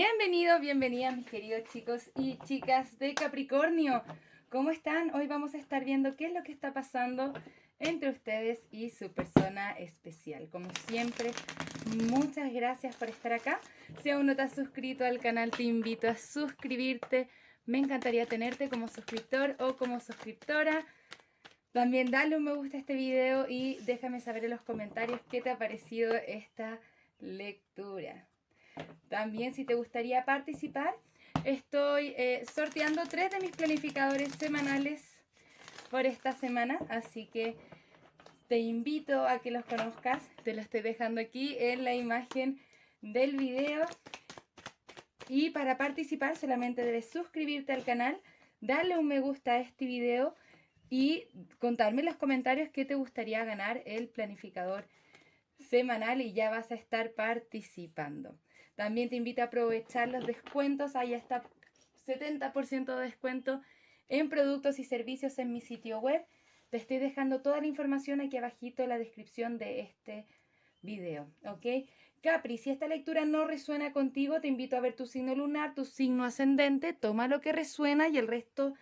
Bienvenidos, bienvenidas mis queridos chicos y chicas de Capricornio. ¿Cómo están? Hoy vamos a estar viendo qué es lo que está pasando entre ustedes y su persona especial. Como siempre, muchas gracias por estar acá. Si aún no te has suscrito al canal, te invito a suscribirte. Me encantaría tenerte como suscriptor o como suscriptora. También dale un me gusta a este video y déjame saber en los comentarios qué te ha parecido esta lectura. También, si te gustaría participar, estoy sorteando 3 de mis planificadores semanales por esta semana, así que te invito a que los conozcas. Te lo estoy dejando aquí en la imagen del video. Y para participar solamente debes suscribirte al canal, darle un me gusta a este video y contarme en los comentarios qué te gustaría ganar el planificador semanal y ya vas a estar participando. También te invito a aprovechar los descuentos. Hay hasta 70% de descuento en productos y servicios en mi sitio web. Te estoy dejando toda la información aquí abajito en la descripción de este video, ¿ok? Capri, si esta lectura no resuena contigo, te invito a ver tu signo lunar, tu signo ascendente, toma lo que resuena y el resto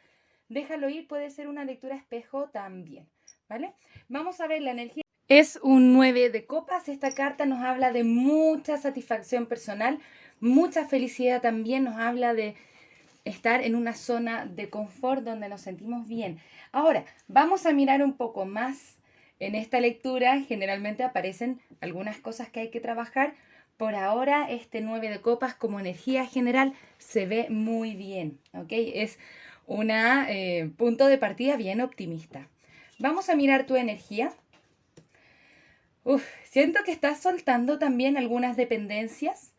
déjalo ir. Puede ser una lectura espejo también, ¿vale? Vamos a ver la energía. Es un 9 de copas. Esta carta nos habla de mucha satisfacción personal, mucha felicidad también. Nos habla de estar en una zona de confort donde nos sentimos bien. Ahora, vamos a mirar un poco más. En esta lectura generalmente aparecen algunas cosas que hay que trabajar. Por ahora, este 9 de copas como energía general se ve muy bien, ¿ok? Es un punto de partida bien optimista. Vamos a mirar tu energía. Siento que estás soltando también algunas dependencias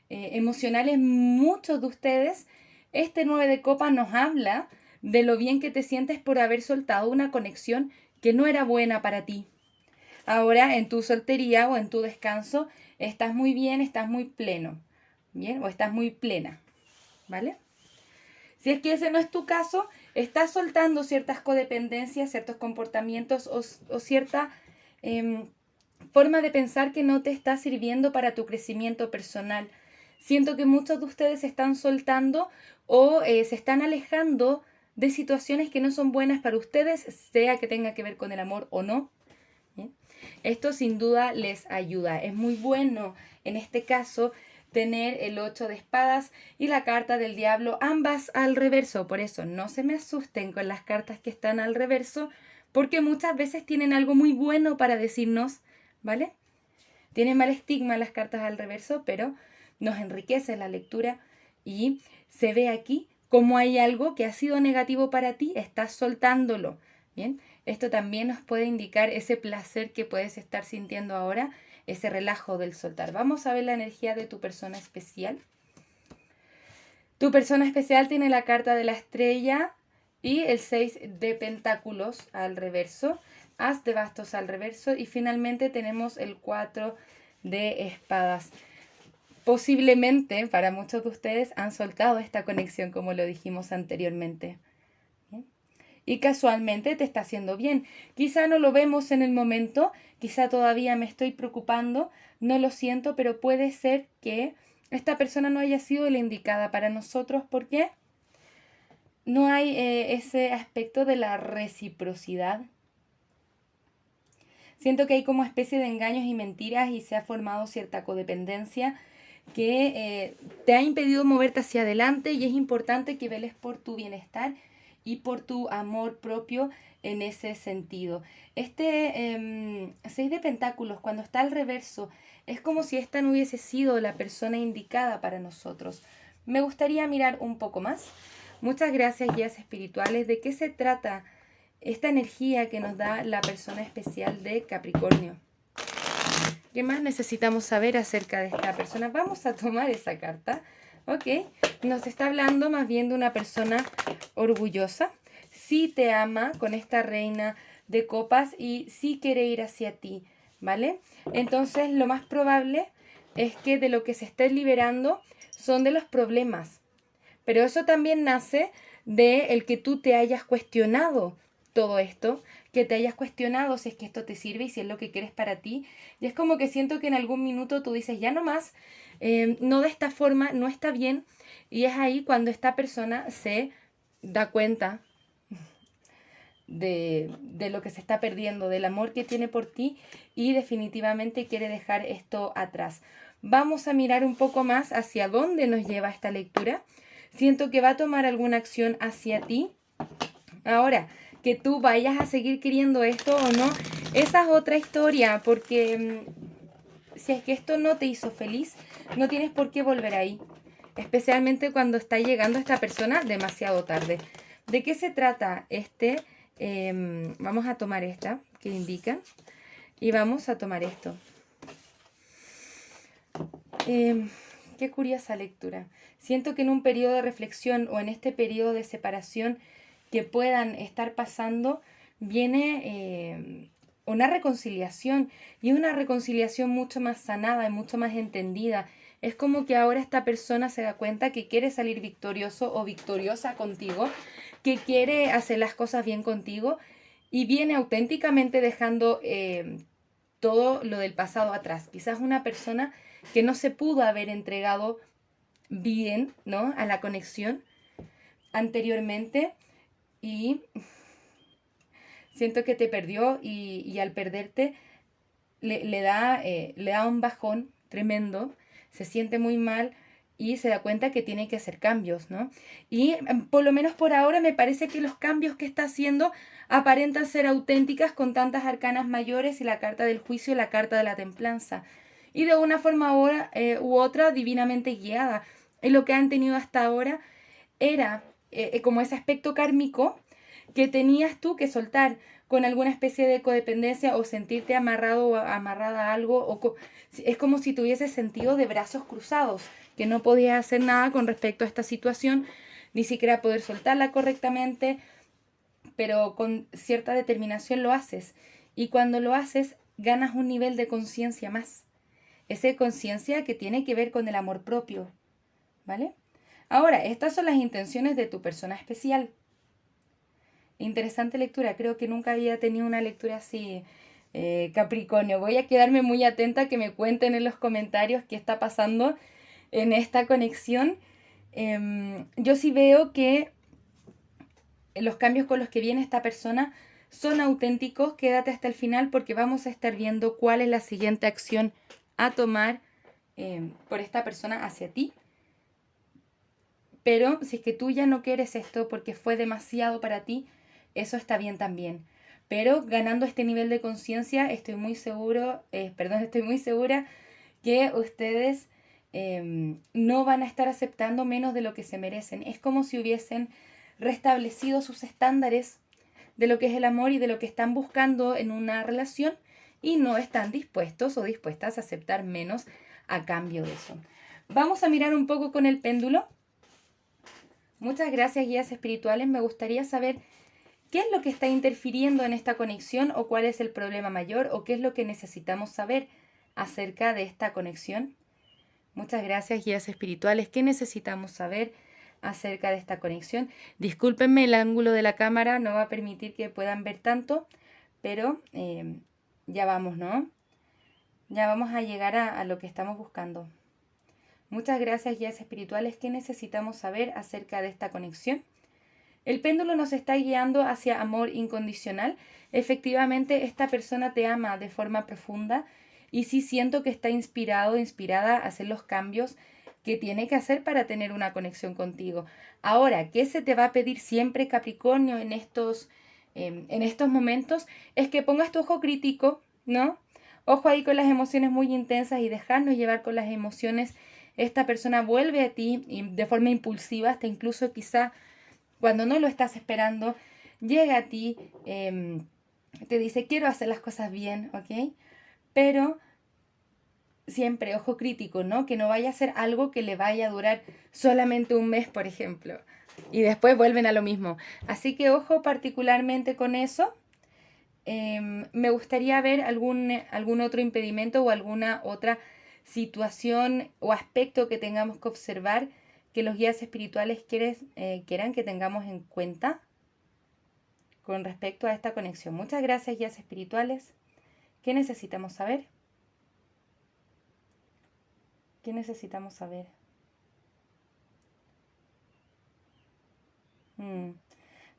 emocionales. Muchos de ustedes, este 9 de copas nos habla de lo bien que te sientes por haber soltado una conexión que no era buena para ti. Ahora en tu soltería o en tu descanso estás muy bien, estás muy pleno, ¿bien? O estás muy plena, ¿vale? Si es que ese no es tu caso, estás soltando ciertas codependencias, ciertos comportamientos o cierta forma de pensar que no te está sirviendo para tu crecimiento personal. Siento que muchos de ustedes se están soltando o se están alejando de situaciones que no son buenas para ustedes, sea que tenga que ver con el amor o no. ¿Bien? Esto sin duda les ayuda. Es muy bueno en este caso tener el 8 de espadas y la carta del diablo, ambas al reverso. Por eso no se me asusten con las cartas que están al reverso, porque muchas veces tienen algo muy bueno para decirnos, ¿vale? Tienen mal estigma las cartas al reverso, pero nos enriquece la lectura y se ve aquí como hay algo que ha sido negativo para ti, estás soltándolo, ¿bien? Esto también nos puede indicar ese placer que puedes estar sintiendo ahora, ese relajo del soltar. Vamos a ver la energía de tu persona especial. Tu persona especial tiene la carta de la estrella y el 6 de pentáculos al reverso, as de bastos al reverso y finalmente tenemos el 4 de espadas. Posiblemente para muchos de ustedes han soltado esta conexión como lo dijimos anteriormente. ¿Bien? Y casualmente te está haciendo bien. Quizá no lo vemos en el momento, quizá todavía me estoy preocupando, no lo siento, pero puede ser que esta persona no haya sido la indicada para nosotros porque no hay ese aspecto de la reciprocidad. Siento que hay como especie de engaños y mentiras y se ha formado cierta codependencia que te ha impedido moverte hacia adelante y es importante que veles por tu bienestar y por tu amor propio en ese sentido. Este 6 de pentáculos, cuando está al reverso, es como si esta no hubiese sido la persona indicada para nosotros. Me gustaría mirar un poco más. Muchas gracias, guías espirituales. ¿De qué se trata esta energía que nos da la persona especial de Capricornio? ¿Qué más necesitamos saber acerca de esta persona? Vamos a tomar esa carta. Ok, nos está hablando más bien de una persona orgullosa. Sí te ama con esta reina de copas y sí quiere ir hacia ti, ¿vale? Entonces lo más probable es que de lo que se esté liberando son de los problemas. Pero eso también nace de el que tú te hayas cuestionado todo esto, que te hayas cuestionado si es que esto te sirve y si es lo que quieres para ti. Y es como que siento que en algún minuto tú dices, ya no más, no de esta forma, no está bien. Y es ahí cuando esta persona se da cuenta de lo que se está perdiendo, del amor que tiene por ti y definitivamente quiere dejar esto atrás. Vamos a mirar un poco más hacia dónde nos lleva esta lectura. Siento que va a tomar alguna acción hacia ti. Ahora, que tú vayas a seguir queriendo esto o no, esa es otra historia, porque si es que esto no te hizo feliz, no tienes por qué volver ahí, especialmente cuando está llegando esta persona demasiado tarde. ¿De qué se trata este? Vamos a tomar esta que indica y vamos a tomar esto. Qué curiosa lectura. Siento que en un periodo de reflexión o en este periodo de separación que puedan estar pasando, viene una reconciliación y una reconciliación mucho más sanada y mucho más entendida. Es como que ahora esta persona se da cuenta que quiere salir victorioso o victoriosa contigo, que quiere hacer las cosas bien contigo y viene auténticamente dejando todo lo del pasado atrás. Quizás una persona que no se pudo haber entregado bien, ¿no?, a la conexión anteriormente y siento que te perdió y al perderte le da un bajón tremendo, se siente muy mal y se da cuenta que tiene que hacer cambios, ¿no? Y por lo menos por ahora me parece que los cambios que está haciendo aparentan ser auténticas con tantas arcanas mayores y la carta del juicio y la carta de la templanza. Y de una forma u otra divinamente guiada. Y lo que han tenido hasta ahora era como ese aspecto kármico que tenías tú que soltar con alguna especie de codependencia o sentirte amarrado o amarrada a algo. Es como si tuvieses sentido de brazos cruzados, que no podías hacer nada con respecto a esta situación, ni siquiera poder soltarla correctamente, pero con cierta determinación lo haces. Y cuando lo haces, ganas un nivel de conciencia más. Esa conciencia que tiene que ver con el amor propio, ¿vale? Ahora, estas son las intenciones de tu persona especial. Interesante lectura, creo que nunca había tenido una lectura así, Capricornio. Voy a quedarme muy atenta a que me cuenten en los comentarios qué está pasando en esta conexión. Yo sí veo que los cambios con los que viene esta persona son auténticos. Quédate hasta el final porque vamos a estar viendo cuál es la siguiente acción a tomar por esta persona hacia ti. Pero si es que tú ya no quieres esto porque fue demasiado para ti, eso está bien también. Pero ganando este nivel de conciencia, estoy muy segura que ustedes no van a estar aceptando menos de lo que se merecen. Es como si hubiesen restablecido sus estándares de lo que es el amor y de lo que están buscando en una relación y no están dispuestos o dispuestas a aceptar menos a cambio de eso. Vamos a mirar un poco con el péndulo. Muchas gracias, guías espirituales. Me gustaría saber qué es lo que está interfiriendo en esta conexión o cuál es el problema mayor o qué es lo que necesitamos saber acerca de esta conexión. Muchas gracias, guías espirituales. ¿Qué necesitamos saber acerca de esta conexión? Discúlpenme, el ángulo de la cámara no va a permitir que puedan ver tanto, pero ya vamos, ¿no? Ya vamos a llegar a lo que estamos buscando. Muchas gracias, guías espirituales. ¿Qué necesitamos saber acerca de esta conexión? El péndulo nos está guiando hacia amor incondicional. Efectivamente, esta persona te ama de forma profunda y sí siento que está inspirada a hacer los cambios que tiene que hacer para tener una conexión contigo. Ahora, ¿qué se te va a pedir siempre, Capricornio, en estos momentos? Es que pongas tu ojo crítico, ¿no? Ojo ahí con las emociones muy intensas y dejarnos llevar con las emociones. Esta persona vuelve a ti de forma impulsiva, hasta incluso quizá cuando no lo estás esperando, llega a ti, te dice, quiero hacer las cosas bien, ¿ok? Pero siempre, ojo crítico, ¿no? Que no vaya a ser algo que le vaya a durar solamente un mes, por ejemplo. Y después vuelven a lo mismo. Así que ojo particularmente con eso. Me gustaría ver algún otro impedimento o alguna otra situación o aspecto que tengamos que observar que los guías espirituales quieran que tengamos en cuenta con respecto a esta conexión. Muchas gracias, guías espirituales. ¿Qué necesitamos saber? ¿Qué necesitamos saber?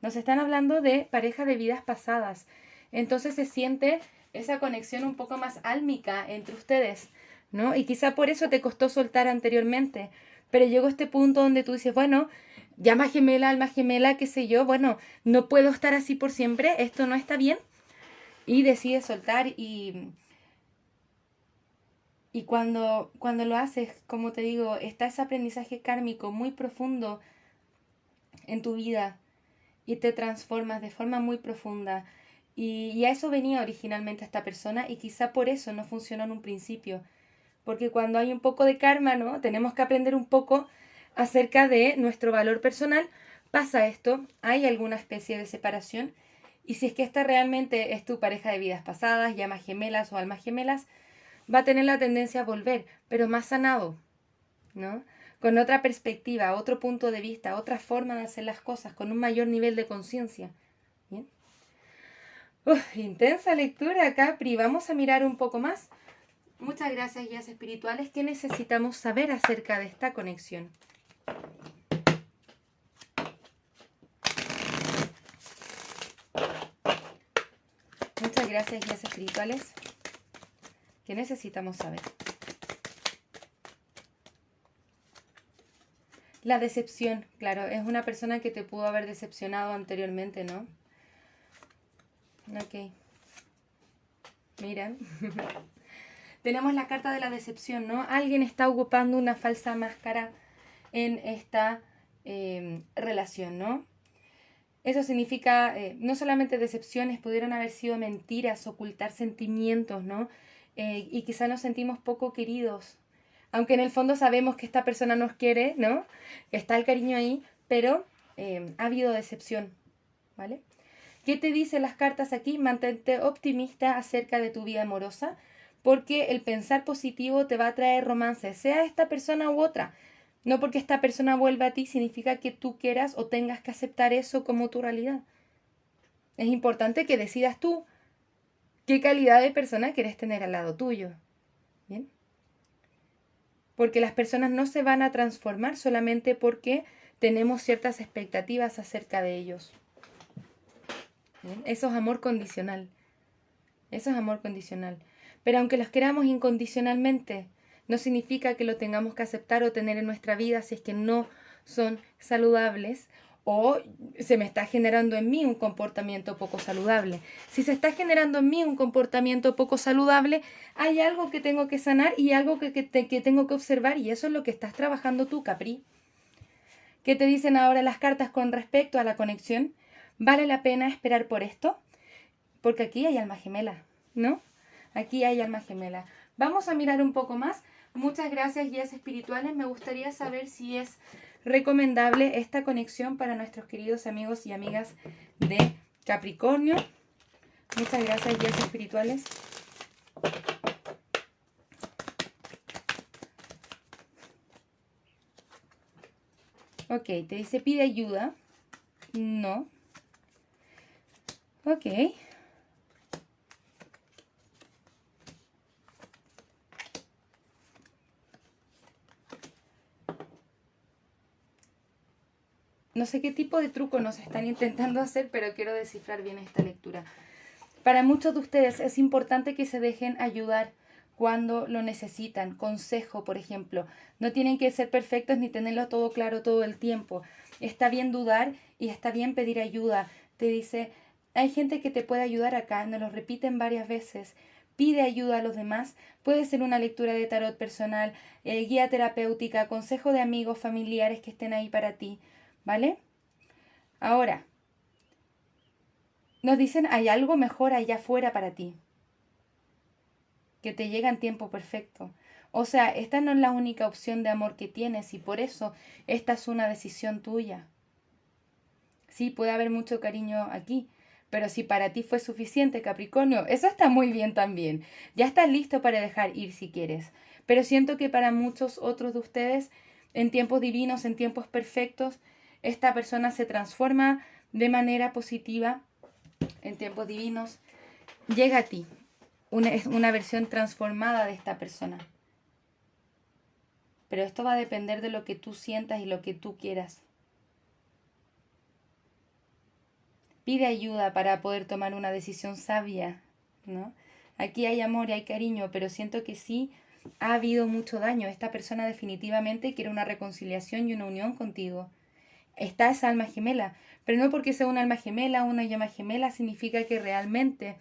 Nos están hablando de pareja de vidas pasadas. Entonces se siente esa conexión un poco más álmica entre ustedes, ¿no? Y quizá por eso te costó soltar anteriormente. Pero llegó este punto donde tú dices, bueno, llama gemela, alma gemela, qué sé yo, bueno, no puedo estar así por siempre, esto no está bien. Y decides soltar y cuando lo haces, como te digo, está ese aprendizaje kármico muy profundo en tu vida y te transformas de forma muy profunda. Y a eso venía originalmente esta persona y quizá por eso no funcionó en un principio. Porque cuando hay un poco de karma, ¿no? Tenemos que aprender un poco acerca de nuestro valor personal. Pasa esto, hay alguna especie de separación. Y si es que esta realmente es tu pareja de vidas pasadas, llamas gemelas o almas gemelas, va a tener la tendencia a volver, pero más sanado, ¿no? Con otra perspectiva, otro punto de vista, otra forma de hacer las cosas, con un mayor nivel de conciencia. ¿Bien? Intensa lectura, Capri. Vamos a mirar un poco más. Muchas gracias, guías espirituales. ¿Qué necesitamos saber acerca de esta conexión? Muchas gracias, guías espirituales. ¿Qué necesitamos saber? La decepción, claro, es una persona que te pudo haber decepcionado anteriormente, ¿no? Ok. Mira. Tenemos la carta de la decepción, ¿no? Alguien está ocupando una falsa máscara en esta relación, ¿no? Eso significa no solamente decepciones, pudieron haber sido mentiras, ocultar sentimientos, ¿no? Y quizá nos sentimos poco queridos, aunque en el fondo sabemos que esta persona nos quiere, ¿no? Está el cariño ahí, pero ha habido decepción, ¿vale? ¿Qué te dicen las cartas aquí? Mantente optimista acerca de tu vida amorosa, porque el pensar positivo te va a traer romance, sea esta persona u otra. No porque esta persona vuelva a ti significa que tú quieras o tengas que aceptar eso como tu realidad. Es importante que decidas tú qué calidad de persona quieres tener al lado tuyo. ¿Bien? Porque las personas no se van a transformar solamente porque tenemos ciertas expectativas acerca de ellos. ¿Bien? Eso es amor condicional. Eso es amor condicional. Pero aunque los queramos incondicionalmente, no significa que lo tengamos que aceptar o tener en nuestra vida si es que no son saludables o se me está generando en mí un comportamiento poco saludable. Si se está generando en mí un comportamiento poco saludable, hay algo que tengo que sanar y algo que tengo que observar, y eso es lo que estás trabajando tú, Capri. ¿Qué te dicen ahora las cartas con respecto a la conexión? ¿Vale la pena esperar por esto? Porque aquí hay alma gemela, ¿no? Aquí hay alma gemela. Vamos a mirar un poco más. Muchas gracias, guías espirituales. Me gustaría saber si es recomendable esta conexión para nuestros queridos amigos y amigas de Capricornio. Muchas gracias, guías espirituales. Ok, te dice pide ayuda. No. Ok. No sé qué tipo de truco nos están intentando hacer, pero quiero descifrar bien esta lectura. Para muchos de ustedes es importante que se dejen ayudar cuando lo necesitan. Consejo, por ejemplo. No tienen que ser perfectos ni tenerlo todo claro todo el tiempo. Está bien dudar y está bien pedir ayuda. Te dice, hay gente que te puede ayudar acá. Nos lo repiten varias veces. Pide ayuda a los demás. Puede ser una lectura de tarot personal, guía terapéutica, consejo de amigos, familiares que estén ahí para ti. ¿Vale? Ahora, nos dicen, hay algo mejor allá afuera para ti, que te llega en tiempo perfecto. O sea, esta no es la única opción de amor que tienes y por eso esta es una decisión tuya. Sí, puede haber mucho cariño aquí, pero si para ti fue suficiente, Capricornio, eso está muy bien también. Ya estás listo para dejar ir si quieres. Pero siento que para muchos otros de ustedes, en tiempos divinos, en tiempos perfectos, esta persona se transforma de manera positiva en tiempos divinos, llega a ti una versión transformada de esta persona. Pero esto va a depender de lo que tú sientas y lo que tú quieras. Pide ayuda para poder tomar una decisión sabia, ¿no? Aquí hay amor y hay cariño, pero siento que sí ha habido mucho daño. Esta persona definitivamente quiere una reconciliación y una unión contigo. Está esa alma gemela, pero no porque sea una alma gemela o una llama gemela significa que realmente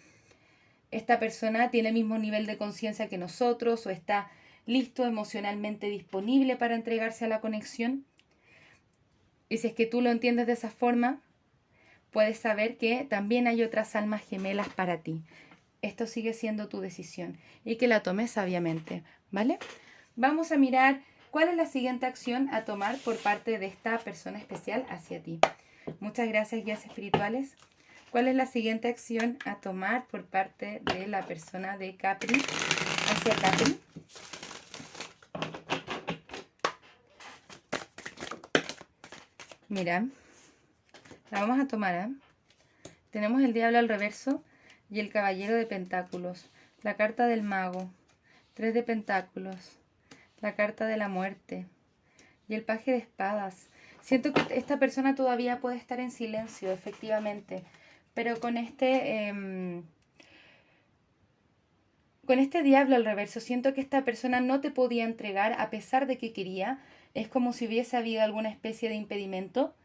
esta persona tiene el mismo nivel de conciencia que nosotros o está listo, emocionalmente disponible para entregarse a la conexión. Y si es que tú lo entiendes de esa forma, puedes saber que también hay otras almas gemelas para ti. Esto sigue siendo tu decisión y que la tomes sabiamente, ¿vale? Vamos a mirar cuál es la siguiente acción a tomar por parte de esta persona especial hacia ti. Muchas gracias, guías espirituales. ¿Cuál es la siguiente acción a tomar por parte de la persona de Capri hacia Capri? Mira, la vamos a tomar, ¿eh? Tenemos el diablo al reverso y el caballero de pentáculos. La carta del mago, 3 de pentáculos, la carta de la muerte y el paje de espadas. Siento que esta persona todavía puede estar en silencio, efectivamente, pero con este diablo al reverso, siento que esta persona no te podía entregar a pesar de que quería. Es como si hubiese habido alguna especie de impedimento.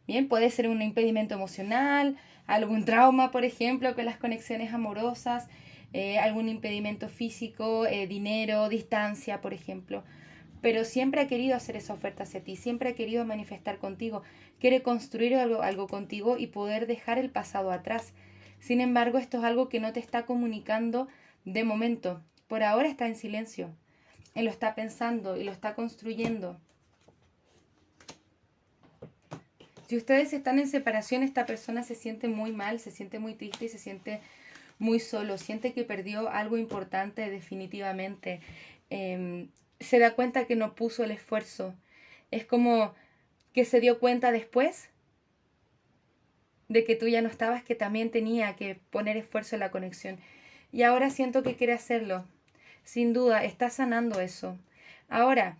Bien, puede ser un impedimento emocional, algún trauma, por ejemplo, con las conexiones amorosas, algún impedimento físico, dinero, distancia, por ejemplo. Pero siempre ha querido hacer esa oferta hacia ti, siempre ha querido manifestar contigo, quiere construir algo contigo y poder dejar el pasado atrás. Sin embargo, esto es algo que no te está comunicando de momento. Por ahora está en silencio. Él lo está pensando y lo está construyendo. Si ustedes están en separación, esta persona se siente muy mal, se siente muy triste y se siente muy solo. Siente que perdió algo importante definitivamente. Se da cuenta que no puso el esfuerzo. Es como que se dio cuenta después de que tú ya no estabas, que también tenía que poner esfuerzo en la conexión. Y ahora siento que quiere hacerlo. Sin duda, está sanando eso. Ahora,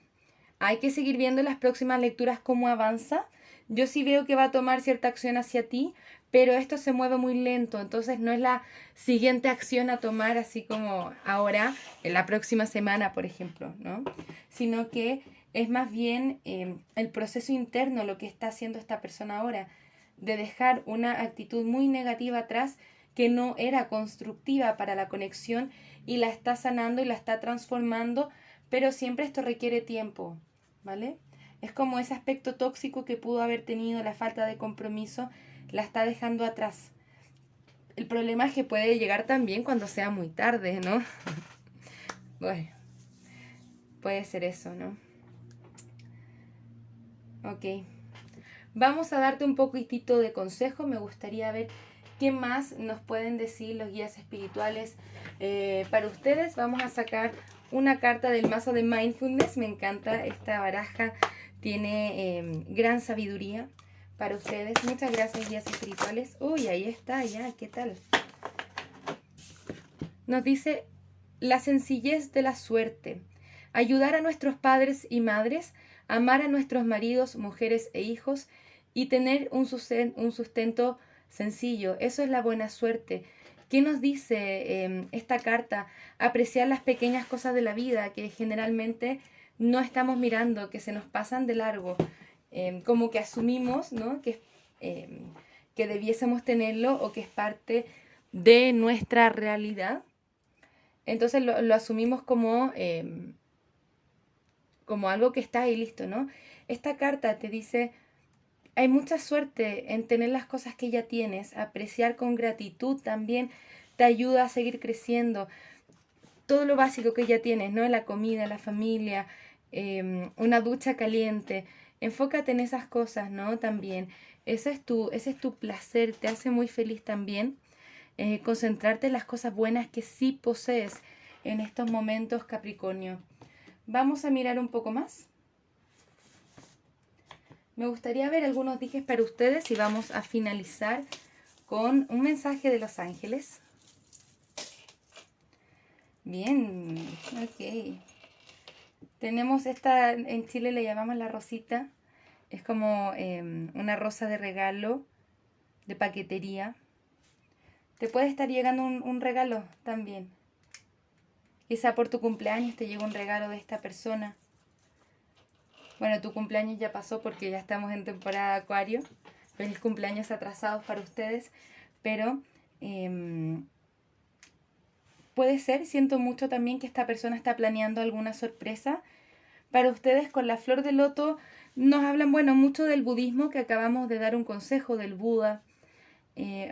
hay que seguir viendo las próximas lecturas cómo avanza. Yo sí veo que va a tomar cierta acción hacia ti, pero esto se mueve muy lento, entonces no es la siguiente acción a tomar así como ahora, en la próxima semana, por ejemplo, ¿no? Sino que es más bien el proceso interno lo que está haciendo esta persona ahora, de dejar una actitud muy negativa atrás que no era constructiva para la conexión y la está sanando y la está transformando, pero siempre esto requiere tiempo, ¿vale? Es como ese aspecto tóxico que pudo haber tenido, la falta de compromiso, la está dejando atrás. El problema es que puede llegar también cuando sea muy tarde, ¿no? Bueno, puede ser eso, ¿no? Ok. Vamos a darte un poquitito de consejo. Me gustaría ver qué más nos pueden decir los guías espirituales para ustedes. Vamos a sacar una carta del mazo de Mindfulness. Me encanta esta baraja. Tiene gran sabiduría para ustedes. Muchas gracias, guías espirituales. Uy, ahí está, ya, ¿qué tal? Nos dice la sencillez de la suerte. Ayudar a nuestros padres y madres, amar a nuestros maridos, mujeres e hijos y tener un sustento sencillo. Eso es la buena suerte. ¿Qué nos dice esta carta? Apreciar las pequeñas cosas de la vida que generalmente no estamos mirando, que se nos pasan de largo, como que asumimos, ¿no? Que debiésemos tenerlo o que es parte de nuestra realidad. Entonces lo asumimos como algo que está ahí listo, ¿no? Esta carta te dice, hay mucha suerte en tener las cosas que ya tienes, apreciar con gratitud también te ayuda a seguir creciendo. Todo lo básico que ya tienes, ¿no? La comida, la familia, una ducha caliente. Enfócate en esas cosas, ¿no? También. Ese es tu placer, te hace muy feliz también. Concentrarte en las cosas buenas que sí posees en estos momentos, Capricornio. Vamos a mirar un poco más. Me gustaría ver algunos dijes para ustedes y vamos a finalizar con un mensaje de los ángeles. Bien, ok. Tenemos esta, en Chile le llamamos la rosita. Es como una rosa de regalo, de paquetería. Te puede estar llegando un regalo también. Quizá por tu cumpleaños te llega un regalo de esta persona. Bueno, tu cumpleaños ya pasó porque ya estamos en temporada de Acuario. Feliz cumpleaños atrasados para ustedes. Pero puede ser, siento mucho también que esta persona está planeando alguna sorpresa para ustedes. Con la flor de loto nos hablan, bueno, mucho del budismo, que acabamos de dar un consejo del Buda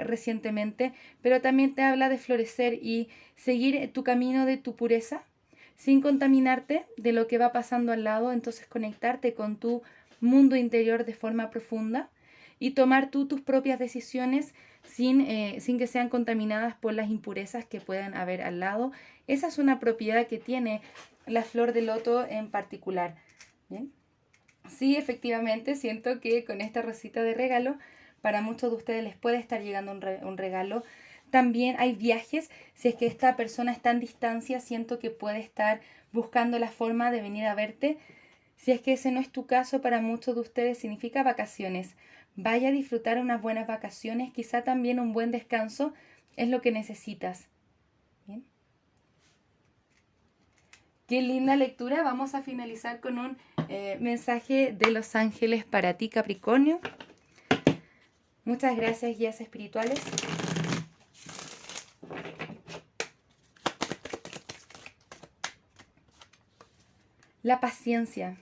recientemente, pero también te habla de florecer y seguir tu camino de tu pureza sin contaminarte de lo que va pasando al lado. Entonces conectarte con tu mundo interior de forma profunda y tomar tú tus propias decisiones sin que sean contaminadas por las impurezas que puedan haber al lado. Esa es una propiedad que tiene la flor de loto en particular. ¿Bien? Sí, efectivamente, siento que con esta rosita de regalo, para muchos de ustedes les puede estar llegando un regalo. También hay viajes. Si es que esta persona está en distancia, siento que puede estar buscando la forma de venir a verte. Si es que ese no es tu caso, para muchos de ustedes significa vacaciones. Vaya a disfrutar unas buenas vacaciones. Quizá también un buen descanso es lo que necesitas. ¿Bien? Qué linda lectura. Vamos a finalizar con un mensaje de los ángeles para ti, Capricornio. Muchas gracias, guías espirituales. La paciencia.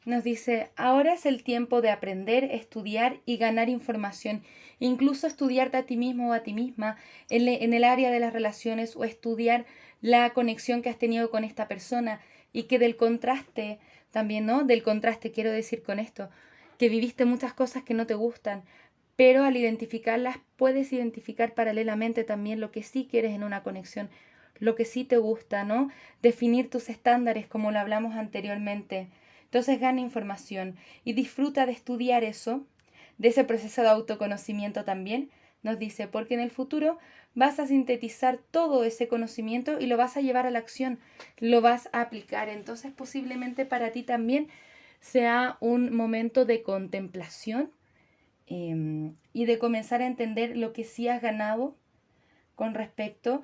Nos dice, ahora es el tiempo de aprender, estudiar y ganar información. Incluso estudiarte a ti mismo o a ti misma en el área de las relaciones, o estudiar la conexión que has tenido con esta persona, y que del contraste también, ¿no? Del contraste quiero decir con esto, que viviste muchas cosas que no te gustan, pero al identificarlas puedes identificar paralelamente también lo que sí quieres en una conexión, lo que sí te gusta, ¿no? Definir tus estándares como lo hablamos anteriormente. Entonces gana información y disfruta de estudiar eso, de ese proceso de autoconocimiento también, nos dice, porque en el futuro vas a sintetizar todo ese conocimiento y lo vas a llevar a la acción, lo vas a aplicar. Entonces posiblemente para ti también sea un momento de contemplación y de comenzar a entender lo que sí has ganado con respecto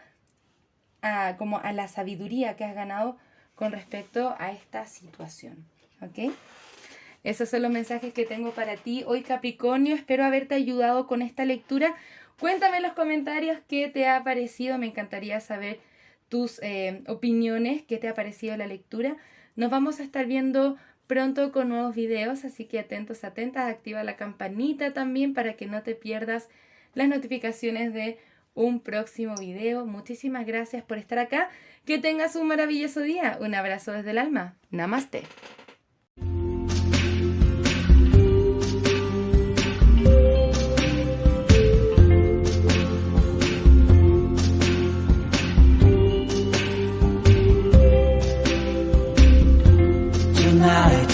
a la sabiduría que has ganado con respecto a esta situación. ¿Ok? Esos son los mensajes que tengo para ti hoy, Capricornio. Espero haberte ayudado con esta lectura. Cuéntame en los comentarios qué te ha parecido. Me encantaría saber tus opiniones, qué te ha parecido la lectura. Nos vamos a estar viendo pronto con nuevos videos, así que atentos, atentas. Activa la campanita también para que no te pierdas las notificaciones de un próximo video. Muchísimas gracias por estar acá. Que tengas un maravilloso día. Un abrazo desde el alma. Namaste.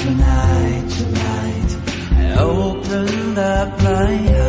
Tonight, I opened up my eyes.